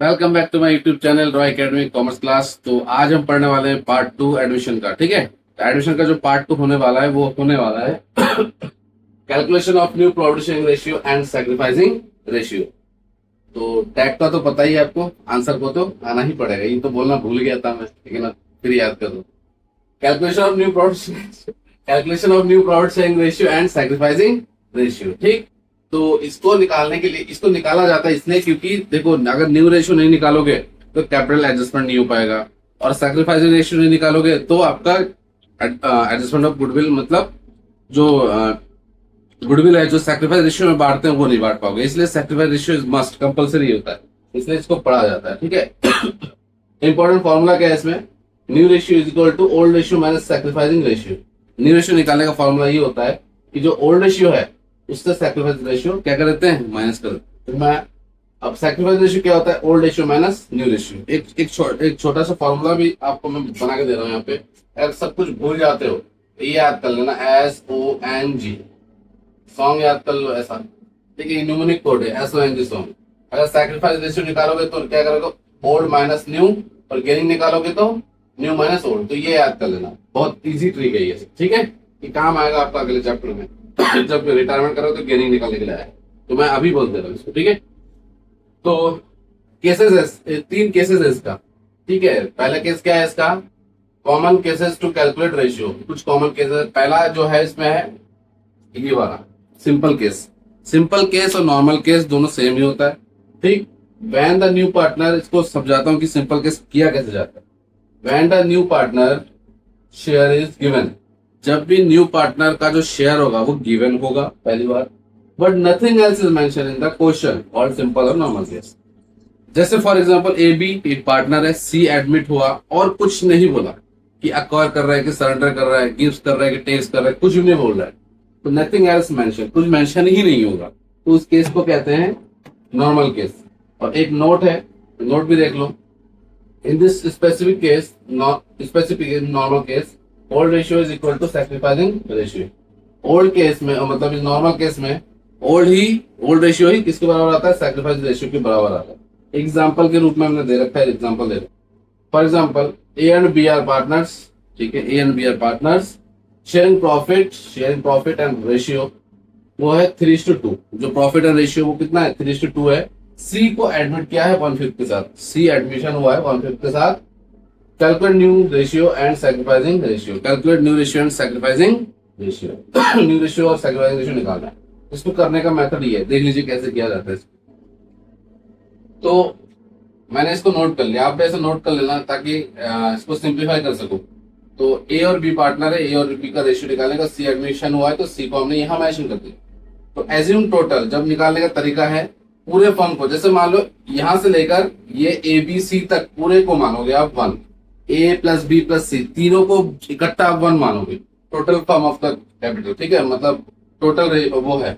Welcome back to my YouTube channel Roy academy commerce class. तो आज हम पढ़ने वाले हैं पार्ट 2 एडमिशन का। ठीक है, तो एडमिशन का जो पार्ट 2 होने वाला है वो होने वाला है calculation of new profit sharing ratio and sacrificing ratio. तो टैग का तो पता ही है आपको, आंसर को तो आना ही पड़ेगा। ये तो बोलना भूल गया था मैं, लेकिन अब फिर याद कर दो। Calculation of new profit calculation of new profit sharing ratio and sacrificing ratio. ठीक, तो इसको निकालने के लिए, इसको निकाला जाता है इसलिए क्योंकि देखो, अगर न्यू रेशियो नहीं निकालोगे तो कैपिटल एडजस्टमेंट नहीं हो पाएगा, और सैक्रिफाइसिंग रेशियो नहीं निकालोगे तो आपका एडजस्टमेंट ऑफ गुडविल, मतलब जो गुडविल है जो सैक्रिफाइस रेशियो में बांटते हैं वो नहीं बांट पाओगे। इसलिए sacrifice ratio is must, compulsory होता है, इसलिए इसको पढ़ा जाता है। ठीक है। इंपॉर्टेंट फॉर्मूला क्या है इसमें? New ratio is equal to old ratio minus sacrificing ratio. New ratio निकालने का फॉर्मूला ये होता है कि जो ओल्ड रेशियो है उससे सैक्रिफाइस रेशियो क्या कर देते हैं, माइनस कर देते हैं। तो मैं अब सैक्रिफाइस रेशियो क्या होता है? Old ratio minus new ratio. एक छोटा सा फॉर्मूला भी आपको मैं बना के दे रहा हूँ यहाँ पे। अगर सब कुछ भूल जाते हो तो ये याद कर लेना, SONG सॉन्ग याद कर लो ऐसा। ठीक है, न्यूमोनिक कोड है SONG सॉन्ग। अगर सैक्रिफाइस रेशियो निकालोगे तो क्या करोगे? ओल्ड माइनस न्यू, और गेनिंग निकालोगे तो न्यू माइनस ओल्ड। तो ये याद कर लेना, बहुत इजी ट्रिक है ये। ठीक है, ये काम आएगा आपका अगले चैप्टर में जब रिटायरमेंट करो तो गेनिंग निकालने के लिए आए। तो मैं अभी बोल दे रहा हूँ इसको। ठीक है, तो केसेस है, 3 केसेस है इसका। ठीक है, पहला केस क्या है इसका? Common cases to calculate ratio. कुछ कॉमन केसेस, पहला जो है इसमें है ये वाला सिंपल केस। सिंपल केस और नॉर्मल केस दोनों सेम ही होता है। ठीक, व्हेन द न्यू पार्टनर, इसको समझाता हूं कि सिंपल केस किया कैसे जाता है। When the new partner share is given, जब भी न्यू पार्टनर का जो शेयर होगा वो गिवन होगा पहली बार, but nothing else is mention in the question, all simple और नॉर्मल केस। जैसे फॉर एग्जांपल AB एक पार्टनर है, C एडमिट हुआ और कुछ नहीं बोला कि अक्वायर कर रहा है कि सरेंडर कर रहा है, गिव्स कर रहा है कि टेक्स कर रहा है, कुछ भी नहीं बोल रहा है, तो नथिंग एल्स मेंशन, कुछ मेंशन ही नहीं होगा, तो उस केस को कहते हैं नॉर्मल केस। और एक नोट है, नोट भी देख लो। In this specific case, specific normal case, old ratio is equal to sacrificing ratio. Old case में, मतलब इस नॉर्मल केस में ओल्ड रेशियो ही किसके बराबर आता है? सैक्रिफाइस रेशियो के बराबर आता है। एग्जाम्पल के रूप में हमने दे रखा है, एग्जाम्पल दे रखा है। For example A and B are partners. ठीक है, A and B are partners, sharing profit and ratio वो है 3:2। जो प्रॉफिट एंड रेशियो वो कितना है? 3:2 है। C को एडमिट किया है 1/5 के साथ, C एडमिशन हुआ है 1/5 के साथ। Calculate new ratio and sacrificing ratio. Calculate new ratio and sacrificing ratio. New ratio और सैक्रिफाइसिंग रेशियो निकालना है। इसको करने का मेथड ये है, देख लीजिए कैसे किया जाता है इसको। तो मैंने इसको नोट कर लिया, आप भी ऐसे नोट कर लेना ताकि इसको सिंप्लीफाई कर सको। तो A और B पार्टनर है, A और B का रेशियो निकालने का, C एडमिशन हुआ है तो C को हमने यहाँ मेंशन कर दिया। तो एज्यूम टोटल जब निकालने का तरीका है, पूरे फर्म को, जैसे मान लो यहां से लेकर ये ABC तक पूरे को मानोगे आप 1, A plus B plus C तीनों को इकट्ठा आप 1 मानोगे, total firm of the capital. ठीक है, मतलब टोटल वो है,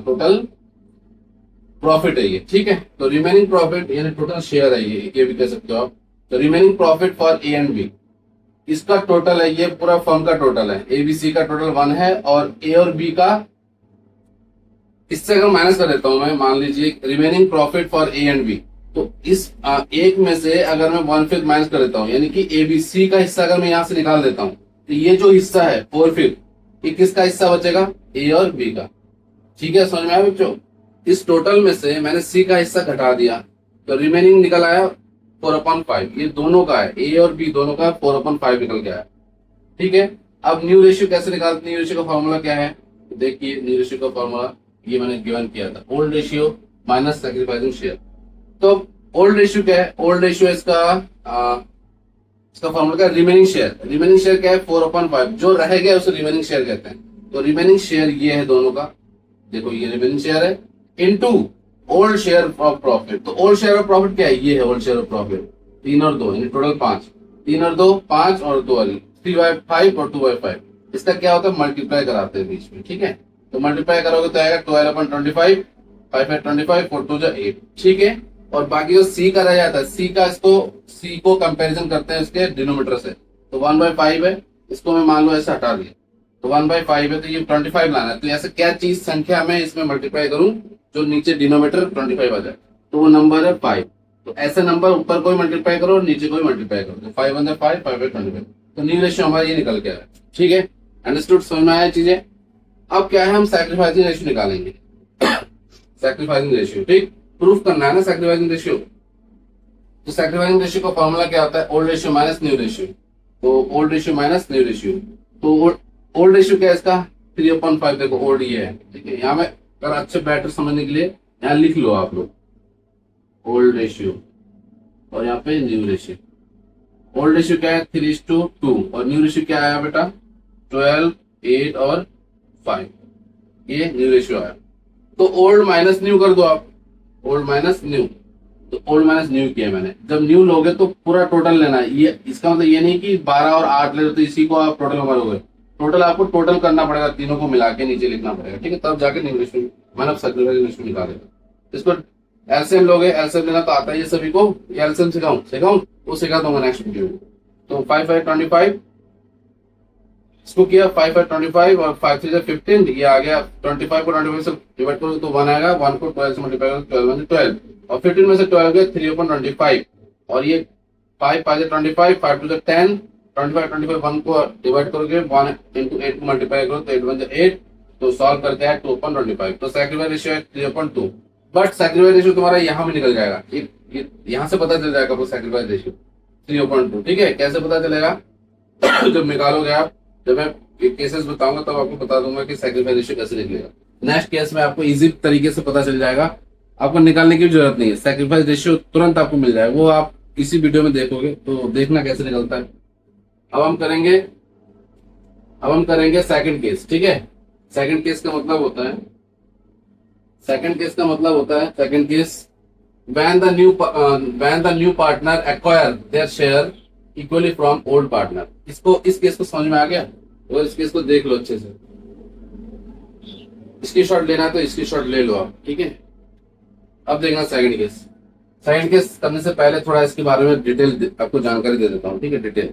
टोटल प्रॉफिट है ये। ठीक है, तो रिमेनिंग प्रॉफिट यानी टोटल शेयर है ये भी कह सकते हो आप। तो remaining profit for A and B, इसका टोटल है, ये पूरा फर्म का टोटल है। ABC का टोटल 1 है, और A और B का, इससे अगर माइनस कर देता हूं मैं, मान लीजिए remaining profit for A and B, तो इस एक में से अगर मैं 1/5 माइनस कर देता हूं, यानी कि ABC का हिस्सा अगर मैं यहां से निकाल देता हूं, तो ये जो हिस्सा है 4/5, ये किसका हिस्सा बचेगा? A और B का। ठीक है, समझ में आया बच्चों? इस टोटल में से मैंने C का हिस्सा घटा दिया, तो रिमेनिंग निकल आया 4/5। ये दोनों का है, A और B दोनों का 4/5 निकल गया है। ठीक है, अब न्यू रेशियो कैसे निकालते हैं? न्यू रेशियो का फॉर्मूला क्या है? देखिए, न्यू रेशियो का फॉर्मूला ये मैंने गिवन किया था, old ratio minus sacrificing share. तो ओल्ड रेशियो क्या है? ओल्ड रेशियो इसका फॉर्मूला क्या है? Remaining share. रिमेनिंग शेयर क्या है? 4/5। जो रह गया उसे रिमेनिंग शेयर कहते हैं। तो रिमेनिंग शेयर ये है दोनों का, देखो ये रिमेनिंग शेयर है, into old share of profit. तो ओल्ड शेयर ऑफ प्रॉफिट क्या है? ये है ओल्ड शेयर ऑफ प्रॉफिट, 3 और 2 यानी टोटल 5, 3 और 2 5 और 2 वाली 3/5 और 2/5। इसका क्या होता है? मल्टीप्लाई कराते हैं बीच में। ठीक है, तो मल्टीप्लाई करोगे तो आएगा 12/25, 5/25, 4 2 8। ठीक है, और बाकी जो C का रह जाता है, C को कंपैरिजन करते हैं इसके डिनोमिनेटर से, तो 1/5 है, इसको मैं मान लो ऐसे हटा दिया, तो 1/5 है, तो ये 25 लाना है। तो ऐसे क्या चीज संख्या में इसमें मल्टीप्लाई करूं जो नीचे डिनोमिनेटर 25 आ जाए, तो वो नंबर है 5। तो ऐसे नंबर ऊपर कोई मल्टीप्लाई करो और नीचे कोई मल्टीप्लाई करो, तो 5 1 5 5 5 25, तो न्यू रेशियो हमारा ये निकल के आया। ठीक है, अंडरस्टूड, समझ में आया चीजें। अब क्या है, हम सैक्रिफाइसिंग रेशियो निकालेंगे। सैक्रिफाइसिंग रेशियो, ठीक, प्रूफ करना है ना सैक्रिफाइसिंग रेशियो। तो सैक्रिफाइसिंग रेशियो का फॉर्मूला क्या होता है, old ratio minus new ratio. तो old ratio minus new ratio, तो ओल्ड रेशियो क्या है इसका, 3/5। देखो ओल्ड ये है, ठीक है, यहाँ में अगर अच्छे बेटर समझने के लिए यहाँ लिख लो आप लोग ओल्ड रेशियो, और यहाँ पे न्यू रेशियो। ओल्ड रेशियो क्या है 3:2, और न्यू रेशियो क्या आया बेटा 12 8 और 5, ये न्यू रेशियो आया। तो ओल्ड माइनस न्यू कर दो आप, ओल्ड माइनस न्यू, तो ओल्ड माइनस न्यू किया मैंने। जब न्यू लोगे तो पूरा टोटल लेना है, ये इसका मतलब ये नहीं कि 12 और 8 ले, तो इसी को आप टोटल मारोगे। टोटल आपको टोटल करना पड़ेगा, तीनों को मिला के नीचे लिखना पड़ेगा, ठीक है, तब जाके न्यू रेशियो मतलब सैक्रिफाइसिंग रेशियो निकालेगा। इसको एलसीएम लोगे, एलसीएम लेना तो आता ही है सभी को, एलसीएम सिखाऊं वो सिखा दूंगा नेक्स्ट वीडियो में। तो 5 5 25, इसको किया 5 5 25 और 5 3 15, ये आ गया। 25 को 25 से डिवाइड करो तो 1 आएगा, 1 को 12 से मल्टीप्लाई करो 12 1 12, और 15 में से 12 गया 3/25, और ये 5 5 25, 5 2 10, 25 25 1 को डिवाइड करोगे 1 into 8 को मल्टीप्लाई करो तो 8 1 8, तो सॉल्व करके है 2/25। तो सैक्रिफाइस रेशियो है 3/2, बट सैक्रिफाइस रेशियो तुम्हारा यहाँ भी निकल जाएगा, यहाँ से पता चल जाएगा वो सैक्रिफाइस रेशियो 3/2, ठीक है। कैसे पता चलेगा जब निकालोगे आप, जब मैं केसेस बताऊंगा तब आपको बता दूंगा कि सैक्रिफाइस रेशियो कैसे निकलेगा। नेक्स्ट केस में आपको इजी तरीके से पता चल जाएगा, आपको निकालने की जरूरत नहीं है, सैक्रिफाइस रेशियो तुरंत आपको मिल जाएगा, वो आप इसी वीडियो में देखोगे तो देखना कैसे निकलता है। अब हम करेंगे सेकंड केस, ठीक है। सेकंड केस का मतलब होता है, second case when the new partner acquire their share equally from old partner। इस केस को समझ में आ गया, और इस केस को देख लो अच्छे से, इसकी शॉट लेना है तो इसकी शॉट ले लो आप, ठीक है। अब देखना सेकंड केस करने से पहले थोड़ा इसके बारे में डिटेल आपको जानकारी दे देता हूँ, ठीक है। डिटेल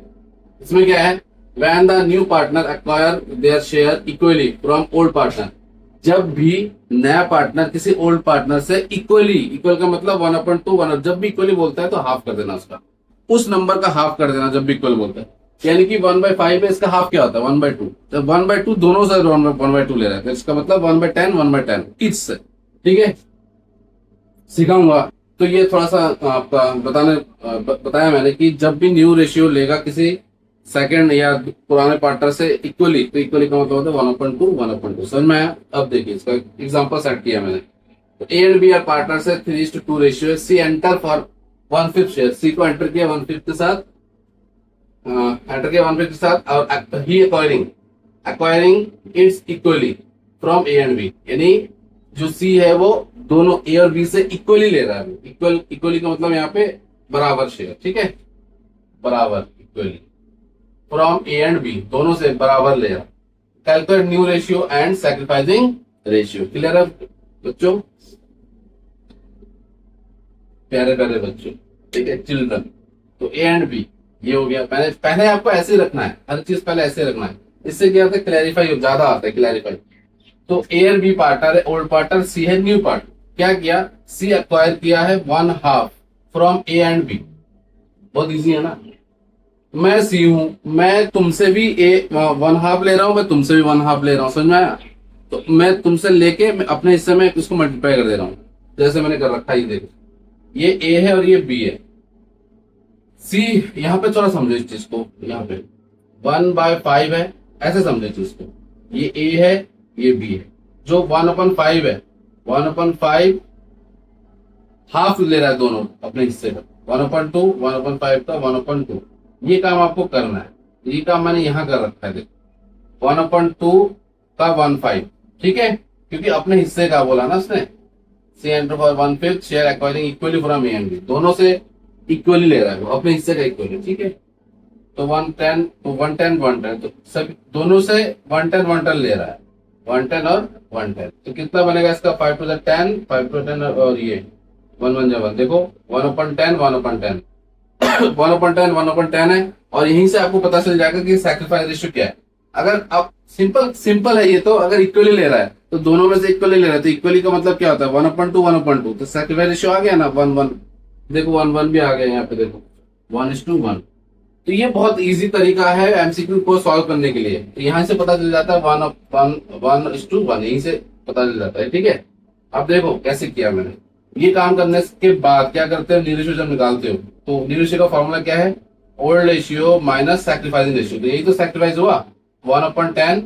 इसमें क्या है, when the new partner acquire their share equally from old partner, जब भी नया पार्टनर किसी ओल्ड पार्टनर से इक्वल का मतलब 1/2, जब भी इक्वली बोलता है तो हाफ कर देना उसका, उस नंबर का हाफ कर देना जब भी इक्वल बोलता है। यानी कि 1/5 है, इसका हाफ क्या होता है 1/2, जब 1/2 दोनों से 1/2 ले रहा है तो इसका मतलब 1/10 1/10 इच से, ठीक है, सिखाऊंगा। तो ये थोड़ा सा आपका बताया मैंने कि जब भी न्यू रेशियो लेगा किसी सेकंड या पुराने पार्टनर से इक्वली, तो इक्वली का मतलब होता है 1/2 समझ में आया। अब देखिए इसका एग्जांपल सेट किया मैंने, तो A and B are partner से 3:2 ratio, C enter for 1/5 share, C को एंटर किया 1/5 के साथ, और ही acquiring its equally from A and B, यानी जो सी है वो दोनों ए और बी से इक्वली ले रहा है। इक्वली का मतलब यहाँ पे बराबर शेयर, ठीक है, बराबर equally from A and B, दोनों से बराबर ले रहा। Calculate new ratio and sacrificing ratio. Clear है बच्चों, प्यारे बच्चों, ठीक है, चिल्ड्रन। तो ए एंड बी ये हो गया। पहले आपको ऐसे ही रखना है, हर चीज पहले ऐसे रखना है, इससे क्या होता है क्लैरिफाई ज्यादा आता है, क्लैरिफाई। तो ए और बी पार्टनर है, ओल्ड पार्टनर, सी है न्यू पार्टनर। क्या किया, सी एक्वायर किया है 1/2 फ्रॉम ए एंड बी। बहुत इजी है ना, मैं सी हूं, मैं तुमसे भी 1/2 ले रहा हूं, मैं तुमसे भी 1/2 ले रहा हूं, समझ में आया। तो मैं तुमसे लेके मैं अपने हिस्से में इसको मल्टीप्लाई कर दे रहा हूं, जैसे मैंने कर रखा है। देखो ये ए है और ये बी है। सी यहाँ पे थोड़ा समझो इस चीज को, यहाँ पे 1/5 है, ऐसे समझो चीज को, ये ए है ये बी है। जो 1/5 है, 1/5 हाफ ले रहा है दोनों अपने हिस्से का, 1/2 1/5 का 1/2। ये काम आपको करना है, ये काम मैंने यहां कर रखा है। देखो 1/2 का 1/5, ठीक है, क्योंकि अपने हिस्से का बोला ना उसने। C enter for 1/5 share acquiring equally from A and B, दोनों से इक्वली ले रहा है वो, अपने हिस्से का इक्वली, ठीक है। तो 110 तो 110 तो सब दोनों से 110 ले रहा है, 110 और 110। तो कितना बनेगा इसका 5 to 10 5 to 10 और ये 1 1 1, देखो 1/10 1/10 1/10 है। और यहीं से आपको पता चल जाएगा कि सैक्रिफाइस रेशियो क्या है। अगर आप सिंपल है ये, तो अगर इक्वली ले रहा है तो दोनों में से इक्वली ले रहा है, तो इक्वली का मतलब क्या होता है 1/2 1/2, तो सैक्रिफाइस रेशियो आ गया ना 1 1, देखो 1 1 भी आ गया यहाँ पे, देखो 1:1। तो ये बहुत इजी तरीका है एमसीक्यू को सॉल्व करने के लिए। तो यहाँ से पता चल जाता है 1:1 यहीं से पता चल जाता है, ठीक है। अब देखो कैसे किया मैंने। ये काम करने के बाद क्या करते हो, न्यू रेशियो जब निकालते हो तो न्यू रेशियो का फॉर्मूला क्या है, old ratio minus sacrificing ratio. तो यही तो सैक्रिफाइस हुआ, 1/10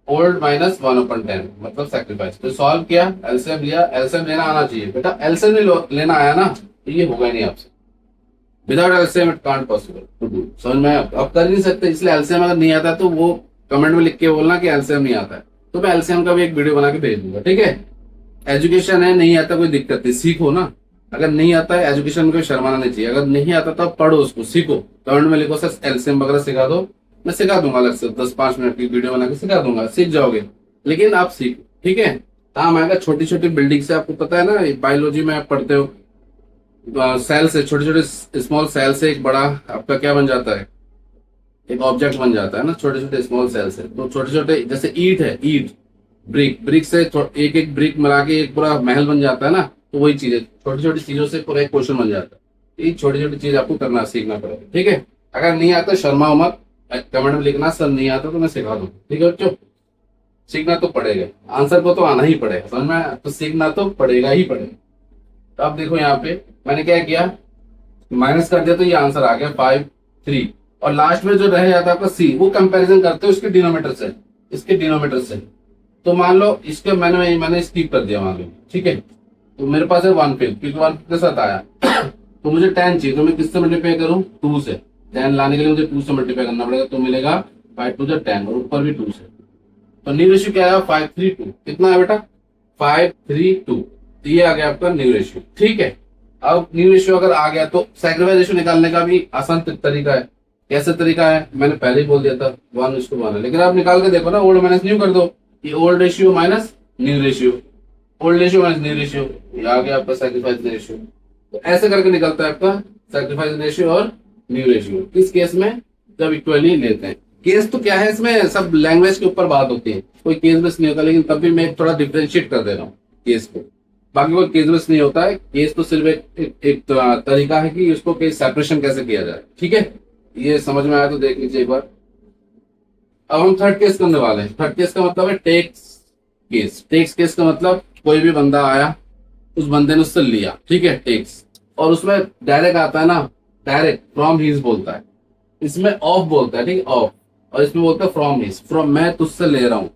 ओल्ड माइनस 1/10 मतलब सैक्रिफाइस। तो सॉल्व किया, एलसीएम लिया, एलसीएम लेना आना चाहिए बेटा, एलसीएम नहीं लेना आया ना तो ये होगा ही नहीं आपसे। Without LCM it can't possible to do, समझ में आप कर ही नहीं सकते। इसलिए एलसीएम अगर नहीं आता तो वो कमेंट में लिख के बोलना कि एलसीएम नहीं आता है, तो मैं एलसीएम का भी एक वीडियो बना के भेज दूंगा, ठीक है। एजुकेशन है, नहीं आता कोई दिक्कत नहीं, सीखो ना। अगर नहीं आता है एजुकेशन में कोई शर्माना नहीं चाहिए, अगर नहीं आता तो पढ़ो उसको, सीखो। कमेंट में लिखो सर एलसीएम वगैरह सिखा दो, मैं सिखा दूंगा अलग से 10-5 मिनट की वीडियो बना के सिखा दूंगा, सीख जाओगे। लेकिन आप सीखो, ठीक है। काम आएगा छोटी छोटी बिल्डिंग से, आपको पता है ना बायोलॉजी में आप पढ़ते हो, सेल से, छोटे छोटे स्मॉल सेल से एक बड़ा आपका क्या बन जाता है, एक ऑब्जेक्ट बन जाता है ना, छोटे छोटे स्मॉल सेल से। तो छोटे छोटे जैसे ईट है, ईट ब्रिक, ब्रिक से एक एक ब्रिक मिला के एक पूरा महल बन जाता है ना, तो वही चीज है, छोटी छोटी चीजों से पूरा एक क्वेश्चन बन जाता है। ये छोटी छोटी चीज आपको करना सीखना पड़ेगा, ठीक है। अगर नहीं आता शर्मा मत, कमेंट में लिखना सर नहीं आता तो मैं सिखा दूँ, ठीक है बच्चों। सीखना तो पड़ेगा, आंसर को तो आना ही पड़ेगा, समझ में, तो सीखना तो पड़ेगा ही पड़ेगा। तो अब देखो यहाँ पे मैंने क्या किया, माइनस कर दिया तो ये आंसर आ गया 5 3। और लास्ट में जो रह जाता है आपका सी, वो कंपैरिजन करते हो इसके डिनोमीटर से, इसके डिनोमीटर से। तो मान लो इसके मैंने स्किप कर दिया मान लो, ठीक है। तो मेरे पास है 1/5, क्योंकि 1/5 के साथ आया तो मुझे 10 चाहिए, तो मैं किससे मल्टीप्लाई करूँ, 2 से। 10 लाने के लिए मुझे 2 से मल्टीप्लाई करना पड़ेगा, तो मिलेगा 5 2 10 और ऊपर भी 2 से। तो न्यू रेशियो क्या आया, 5:3:2। कितना है बेटा, 5:3:2। तो ये आ गया आपका न्यू रेशियो, ठीक है। अब न्यू रेशियो अगर आ गया तो सैक्रिफाइस रेशियो निकालने का भी आसान तरीका है। कैसे तरीका है, मैंने पहले ही बोल दिया था 1:1 है, लेकिन आप निकाल के देखो ना, ओल्ड माइनस न्यू कर दो। ये old ratio minus new ratio, old ratio minus new ratio, ये आ गया आपका सैक्रिफाइस रेशियो। तो ऐसे करके निकलता है आपका सैक्रिफाइस रेशियो और न्यू रेशियो। किस केस में, जब इक्वली लेते हैं। केस तो क्या है, इसमें सब लैंग्वेज के ऊपर बात होती है, कोई केस बेस नहीं होता, लेकिन तब भी मैं थोड़ा डिफ्रेंशिएट कर दे रहा हूँ केस को। बाकी कोई केस बेस नहीं होता है, केस तो सिर्फ एक तरीका है कि उसको केस सेपरेशन कैसे किया जाए, ठीक है। ये समझ में आया तो देख लीजिए एक बार। अब हम थर्ड केस करने वाले हैं। थर्ड केस का मतलब है टेक्स केस। टेक्स केस का मतलब कोई भी बंदा आया, उस बंदे ने उससे लिया, ठीक है, टेक्स, और उसमें डायरेक्ट आता है ना, डायरेक्ट फ्रॉम हीज बोलता है, इसमें ऑफ बोलता है, ठीक है, ऑफ, और इसमें बोलता है फ्रॉम हीज। फ्रॉम मैं तुझसे ले रहा हूं,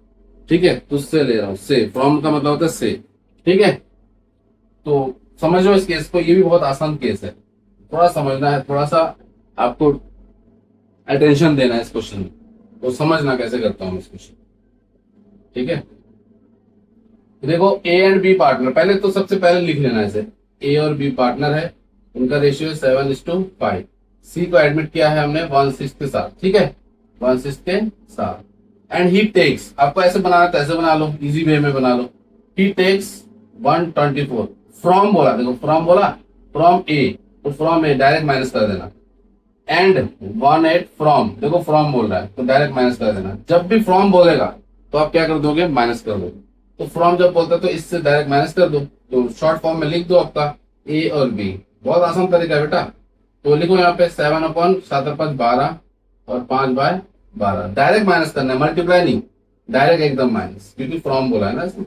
ठीक है, तुझसे ले रहा हूं, से, फ्रॉम का मतलब होता है से, ठीक है। तो समझो इस केस को, ये भी बहुत आसान केस है, थोड़ा समझना है, थोड़ा सा आपको अटेंशन देना है इस क्वेश्चन में, तो समझना कैसे करता हूं इस क्वेश्चन, ठीक है। देखो ए एंड बी पार्टनर, पहले तो सबसे पहले लिख लेना है इसे, ए और बी पार्टनर है, उनका रेशियो 7:5। सी को एडमिट किया है हमने 1/6 के साथ, ठीक है, 1/6 के साथ। एंड ही टेक्स, आपको ऐसे बनाना तो ऐसे बना लो, इजी वे में बना लो। ही टेक्स 124 फ्रॉम, बोला देखो फ्रॉम बोला, फ्रॉम ए, तो फ्रॉम ए डायरेक्ट माइनस कर देना। एंड 18 फ्रॉम, देखो फ्रॉम बोल रहा है तो डायरेक्ट माइनस कर देना। जब भी फ्रॉम बोलेगा तो आप क्या कर दोगे, माइनस कर दोगे। तो फ्रॉम जब बोलता है तो इससे डायरेक्ट माइनस कर दो, तो शॉर्ट फॉर्म में लिख दो आपका ए और बी। बहुत आसान तरीका है बेटा। तो लिखो यहाँ पे 7/7/12 और 5/12, डायरेक्ट माइनस करना है, मल्टीप्लाई नहीं, डायरेक्ट एकदम माइनस, क्योंकि फ्रॉम बोला है ना इसमें।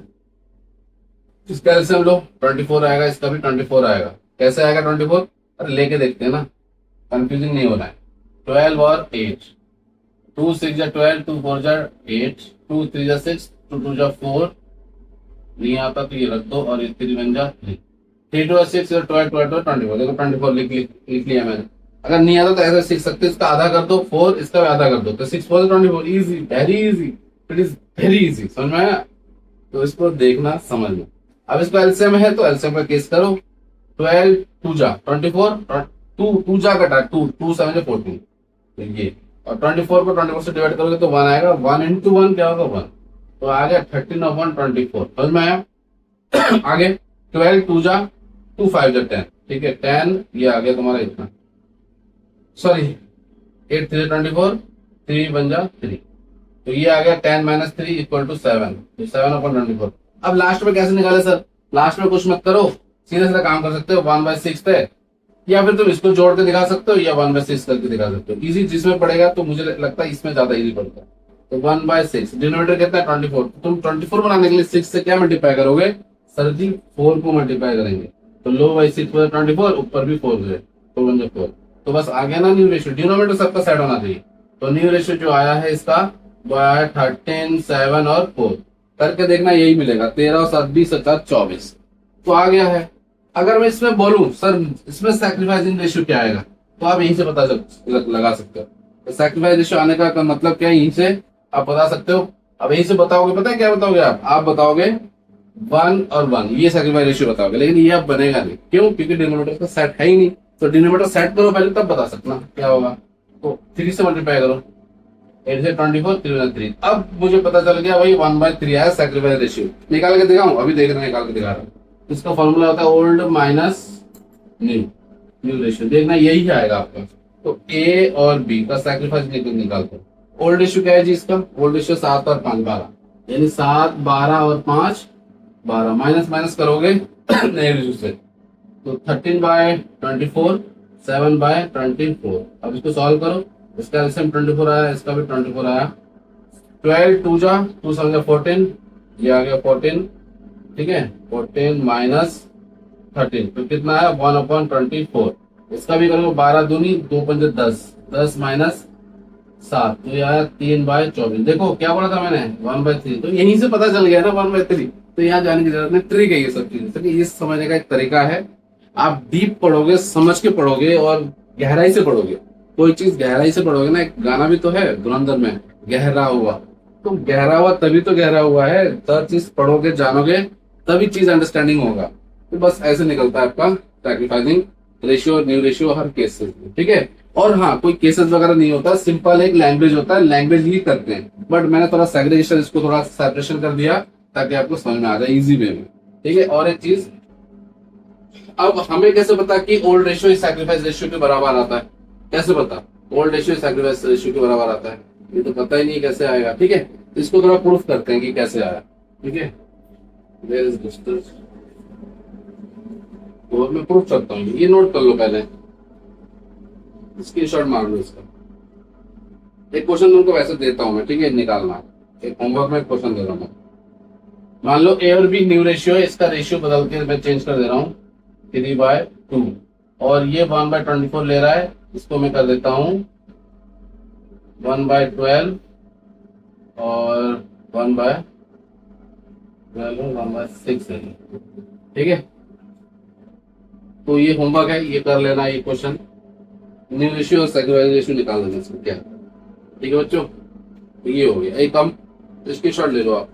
इसका एलसीएम लो, 24 आएगा, इसका भी 24 आएगा। कैसे आएगा 24, अरे लेके देखते हैं ना, कंफ्यूजिंग नहीं होना है। 12 और 8, 2 6 जा 12, 2 4 जा 8, 2 3 जा 6, 2 2 जा 4, नहीं आता तो ये रख दो, और ये 3 बन जा 3, 3 2 6 12 12 24, देखो 24 लिख लिया मैंने। अगर नहीं आता तो ऐसे सीख सकते, इसका आधा कर दो 4, इसका भी आधा कर दो, तो 6 4 24, easy, very easy, it is very easy, समझ में आया। तो इसको देखना समझना। अब इसको एलसीएम है तो एलसीएम का केस करो, 12 2 जा 24, 2 जा कटा 2 2 7 जा 14, तो ये, और 24 को 24 से डिवाइड करोगे तो 1 आएगा, 1 into 1 क्या होगा 1, तो आ गया 13/24, समझ में आया। आगे 12 2 जा 2 5 जा 10, ठीक है, 10 ये आ गया तुम्हारा इतना, सॉरी 8 3 24, 3 बन जा 3, तो ये आ गया 10 - 3 = 7, तो 7/24। अब लास्ट में कैसे निकाले सर, लास्ट में कुछ मत करो, सीधे सीधा काम कर सकते हो, 1/6 है, या फिर तुम इसको जोड़ के दिखा सकते हो या 1/6 करके दिखा सकते हो। इजी जिसमें पड़ेगा तो मुझे लगता है इसमें ज्यादा इजी पड़ता है। तो 1/6 डिनोमिनेटर कितना है 24, तुम 24 बनाने के लिए 6 से क्या मल्टीप्लाई करोगे सर जी 4 को मल्टीप्लाई करेंगे। तो लो बाई 6 24, ऊपर भी 4 है, 4 तो बस आ गया ना न्यू रेशियो। डिनोमिनेटर सबका सेट होना चाहिए। तो न्यू रेशियो जो आया है इसका वो आया है 13, 7 और 4 करके देखना यही मिलेगा 13 और 7 20 24 तो आ गया है। अगर मैं इसमें बोलूं सर इसमें सैक्रिफाइसिंग रेशियो क्या आएगा तो आप यहीं से पता लगा सकते हो। तो सैक्रिफाइस रेशियो आने का मतलब क्या है यहीं से आप बता सकते हो। अब यहीं से बताओगे, पता है क्या बताओगे आप बताओगे 1 और 1 ये सैक्रिफाइस रेशियो बताओगे, लेकिन ये अब बनेगा नहीं। क्यों? क्योंकि डिनोमिनेटर का सेट है ही नहीं। तो डिनोमिनेटर सेट करो पहले तब बता सकना क्या होगा। तो 3 से मल्टीप्लाई करो, 8 से 24 3 अब मुझे पता चल गया वही 1/3 आया सैक्रिफाइस रेशियो। निकाल के दिखाऊं? अभी देख रहे निकाल के दिखा रहा हूँ। इसका फॉर्मूला होता है old minus new, new ratio देखना यही आएगा आपका। तो ए और बी का सैक्रिफाइस निकालते हैं। ओल्ड रेशियो क्या है जी इसका? ओल्ड रेशियो 7 और 5 12, यानी 7 12 और 5 12 माइनस माइनस करोगे नए रेशियो से। तो 13/24 7/24। अब इसको सॉल्व करो, इसका एलसीएम 24 आया, इसका भी 24 आया। 12 2 जा 2 7 14, ये आ गया 14, ठीक है 14 माइनस 13 तो कितना आया 1/24। इसका भी करोगे 12 दूनी 2 5 10 10 माइनस 7 तो ये आया 3/24। देखो क्या बोला था मैंने 1/3, तो यहीं से पता चल गया ना 1/3। तो यहाँ जाने की जरूरत नहीं, ट्रिक है ये सब चीजें। तो ये समझने का एक तरीका है। आप डीप पढ़ोगे, समझ के पढ़ोगे और गहराई से पढ़ोगे। कोई चीज गहराई से पढ़ोगे ना, एक गाना भी तो है धुरंधर में, गहरा हुआ। तो गहरा हुआ तभी तो गहरा हुआ है, हर चीज पढ़ोगे जानोगे तभी चीज अंडरस्टैंडिंग होगा। तो बस ऐसे निकलता है आपका सैक्रिफाइसिंग रेशियो न्यू रेशियो हर केस में, ठीक है। और हाँ कोई केसेस वगैरह नहीं होता, सिंपल एक लैंग्वेज होता है, लैंग्वेज ही करते हैं। बट मैंने थोड़ा सेग्रीगेशन इसको थोड़ा सेपरेशन कर दिया ताकि आपको समझ में आ जाए इजी वे में, ठीक है। और एक चीज, अब हमें कैसे पता कि ओल्ड रेशियो इस सैक्रिफाइस रेशियो के बराबर आता है? कैसे पता ओल्ड रेशियो सैक्रिफाइस रेशियो के बराबर आता है? ये तो पता ही नहीं कैसे आएगा, ठीक है। इसको थोड़ा प्रूफ करते हैं कि कैसे आया, ठीक है। Where is distance? तो मैं प्रूफ करता हूँ, ये नोट कर लो पहले, स्क्रीनशॉट मार लो इसका। एक क्वेश्चन तुमको वैसे देता हूँ मैं, ठीक है, निकालना। एक होमवर्क में क्वेश्चन दे रहा हूँ। मान लो ए और बी न्यू रेशियो है, इसका रेशियो बदल के मैं चेंज कर दे रहा हूँ 3/2 और ये 1/24 ले रहा है, इसको मैं कर देता हूँ 1/12 और 1/6 है, ठीक है। तो ये होमवर्क है, ये कर लेना ये क्वेश्चन। न्यू रेशियो और सैक्रिफाइस रेशियो निकाल देना इसमें क्या, ठीक है बच्चों। तो ये हो गया एक कम, इसकी शॉट ले लो आप।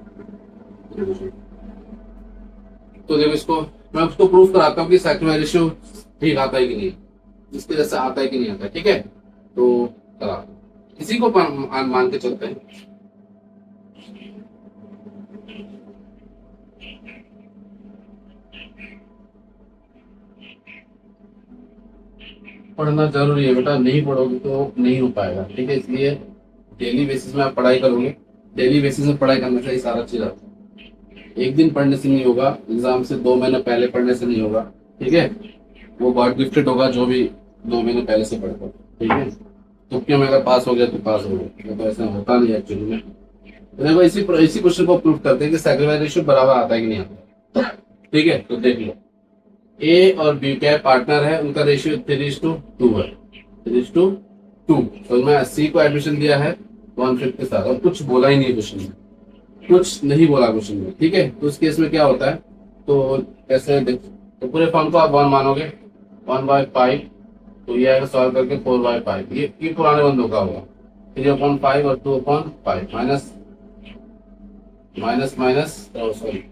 तो देखो इसको मैं उसको प्रूफ कराता हूँ कि सैक्रिफाइस रेशियो ठीक आता है कि नहीं, इसके जैसे आता है कि नहीं आता, ठीक है। तो करा इसी को मान के चलते हैं। पढ़ना जरूरी है बेटा, नहीं पढ़ोगे तो नहीं हो पाएगा, ठीक है। इसलिए डेली बेसिस में आप पढ़ाई करोगे, डेली बेसिस में पढ़ाई करने से ही सारा चीज आता है। एक दिन पढ़ने से नहीं होगा, एग्जाम से 2 महीने पहले पढ़ने से नहीं होगा, ठीक है। वो गॉड गिफ्टेड होगा जो भी 2 महीने पहले से पढ़ता, ठीक है। तो क्यों मैं अगर पास हो गया तो पास हो गया, तो ऐसा होता नहीं एक्चुअली में। तो देखो इसी क्वेश्चन को प्रूव करते हैं कि सैक्रिफाइस रेशियो बराबर आता है कि नहीं आता, ठीक है। तो देख लो ए और बी क्या पार्टनर है, उनका रेशियो 3:2 है, 3:2। तो मैं सी को एडमिशन दिया है 1/5 के साथ और कुछ बोला ही नहीं क्वेश्चन में, कुछ नहीं बोला क्वेश्चन में, ठीक है। तो उस केस में क्या होता है, तो कैसे देख, तो पूरे फॉर्म को आप 1 मानोगे 1/5, तो ये आएगा सॉल्व करके 4/5। ये पुराने बंदों का होगा 3/5 और 2/5 माइनस माइनस सॉरी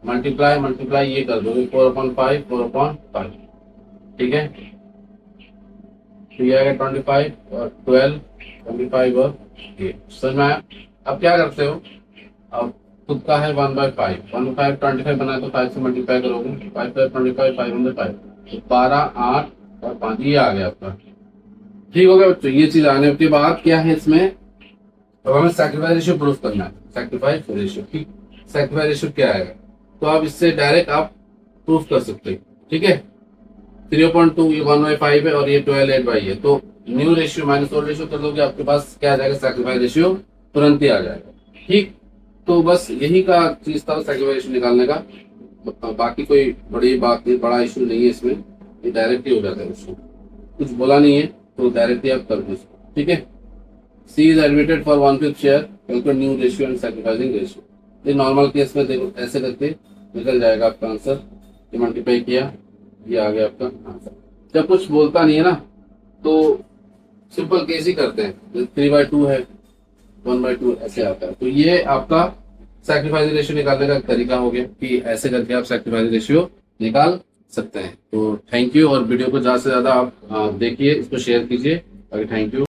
मल्टीप्लाई ये कर दोगे 4/5 4/5, ठीक है। तो ये आएगा 25 और 12 25 और 8 समझ में आया। अब क्या करते हो, अब खुद का है 1/5 1/5 25 बनाए तो 5 से मल्टीप्लाई करोगे 5 5 25 5/5 तो 12 8 और 5 ये आ गया आपका, ठीक हो गया बच्चों। ये चीज आने के बाद क्या है इसमें, अब हमें सैक्रिफाइस रेशियो प्रूफ करना है। सैक्रिफाइस रेशियो, ठीक, सैक्रिफाइस रेशियो क्या आएगा, तो आप इससे डायरेक्ट आप प्रूफ कर सकते हैं, ठीक है। 3/2 ये 1/5 है और ये 12/8 है, तो new ratio minus old ratio कर दोगे, आपके पास क्या आ जाएगा, सैक्रिफाइस रेशियो तुरंत ही आ जाएगा। ठीक, तो बस यही का चीज था सैक्रिफाइस रेशियो निकालने का, बाकी कोई बड़ी बात नहीं, बड़ा इशू नहीं है इसमें, ये डायरेक्ट ही हो जाता है, उसको कुछ बोला नहीं है तो डायरेक्ट ही आप कर दो इसको। ठीक है, C is admitted for 1/5 share, calculate new ratio and sacrificing ratio. ये नॉर्मल केस में देखो ऐसे करके निकल जाएगा आपका आंसर, ये मल्टीप्लाई किया, ये आ गया आपका आंसर। जब कुछ बोलता नहीं है ना तो सिंपल केस ही करते हैं, 3/2 है, 1/2 ऐसे आता है, तो ये आपका सैक्रिफाइस रेशियो निकालने का तरीका हो गया कि ऐसे करके आप सैक्रिफाइस रेशियो निकाल सकते हैं। तो थैंक यू, और वीडियो को ज्यादा से ज्यादा आप देखिए, इसको शेयर कीजिए। Thank you.